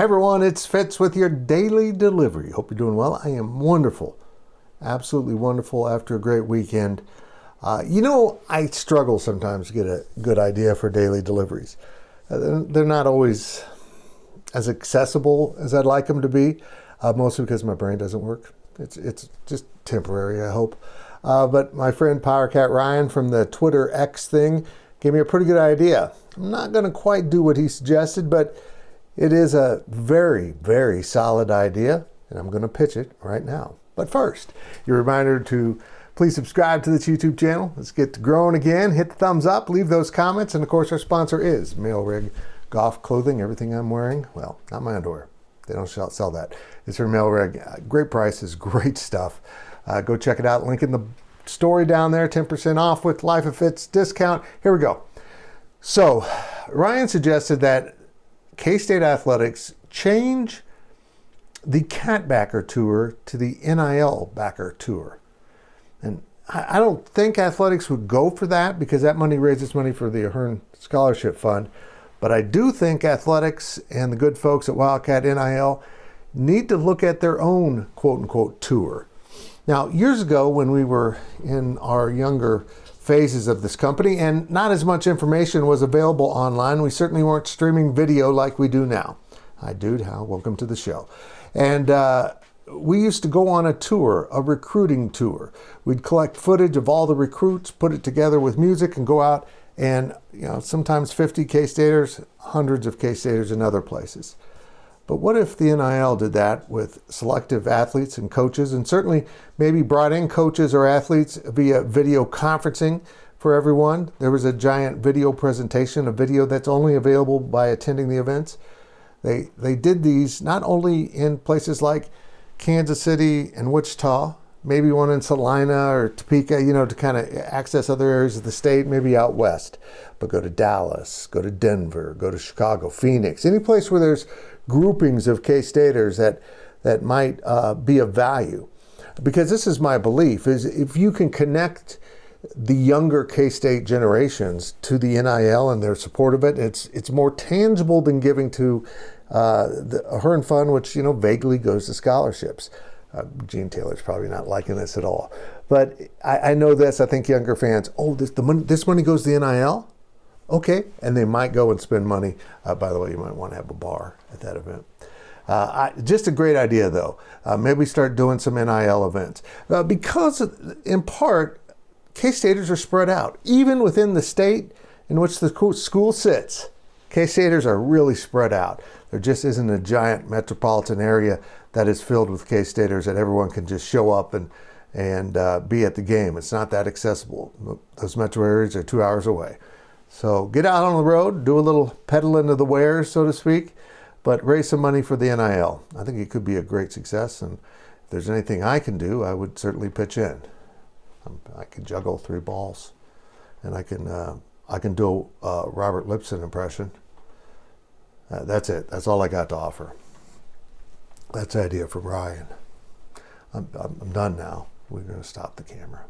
everyone, it's Fitz with your daily delivery. Hope you're doing well. I am wonderful, absolutely wonderful after a great weekend. I struggle sometimes to get a good idea for daily deliveries. They're not always as accessible as I'd like them to be, mostly because my brain doesn't work. It's just temporary, I hope. But my friend PowerCat Ryan from the Twitter X thing gave me a pretty good idea. I'm not going to quite do what he suggested, but it is a very, very solid idea, and I'm going to pitch it right now. But first, your reminder to please subscribe to this YouTube channel. Let's get to growing again. Hit the thumbs up, leave those comments, and of course our sponsor is Male Rig Golf Clothing. Everything I'm wearing, well, not my underwear. They don't sell that. It's from Male Rig. Great prices, great stuff. Go check it out. Link in the story down there, 10% off with Life of Fitz discount. Here we go. So, Ryan suggested that K-State Athletics change the Catbacker Tour to the NIL Backer Tour. And I don't think athletics would go for that because that money raises money for the Ahern Scholarship Fund. But I do think athletics and the good folks at Wildcat NIL need to look at their own quote-unquote tour. Now, years ago when we were in our younger phases of this company and not as much information was available online, we certainly weren't streaming video like we do now. Hi, dude. Hal. Welcome to the show. And we used to go on a tour, a recruiting tour. We'd collect footage of all the recruits, put it together with music, and go out and, sometimes 50 K-Staters, hundreds of K-Staters in other places. But what if the NIL did that with selective athletes and coaches, and certainly maybe brought in coaches or athletes via video conferencing for everyone? There was a giant video presentation, a video that's only available by attending the events. They did these not only in places like Kansas City and Wichita, maybe one in Salina or Topeka, to kind of access other areas of the state, maybe out west. But go to Dallas, go to Denver, go to Chicago, Phoenix, any place where there's groupings of K-Staters that might be of value. Because this is my belief, is if you can connect the younger K-State generations to the NIL and their support of it, it's more tangible than giving to the Ahern Fund, which, vaguely goes to scholarships. Gene Taylor's probably not liking this at all. But I know this, I think younger fans, this money goes to the NIL? Okay, and they might go and spend money. By the way, you might want to have a bar at that event. Just a great idea, though. Maybe start doing some NIL events. Because, in part, K-Staters are spread out. Even within the state in which the school sits, K-Staters are really spread out. There just isn't a giant metropolitan area that is filled with K-Staters that everyone can just show up and be at the game. It's not that accessible. Those metro areas are 2 hours away. So get out on the road, do a little peddling of the wares, so to speak, but raise some money for the NIL. I think it could be a great success, and if there's anything I can do, I would certainly pitch in. I can juggle 3 balls, and I can do a Robert Lipson impression. That's it. That's all I got to offer. That's the idea from Ryan. I'm done now. We're going to stop the camera.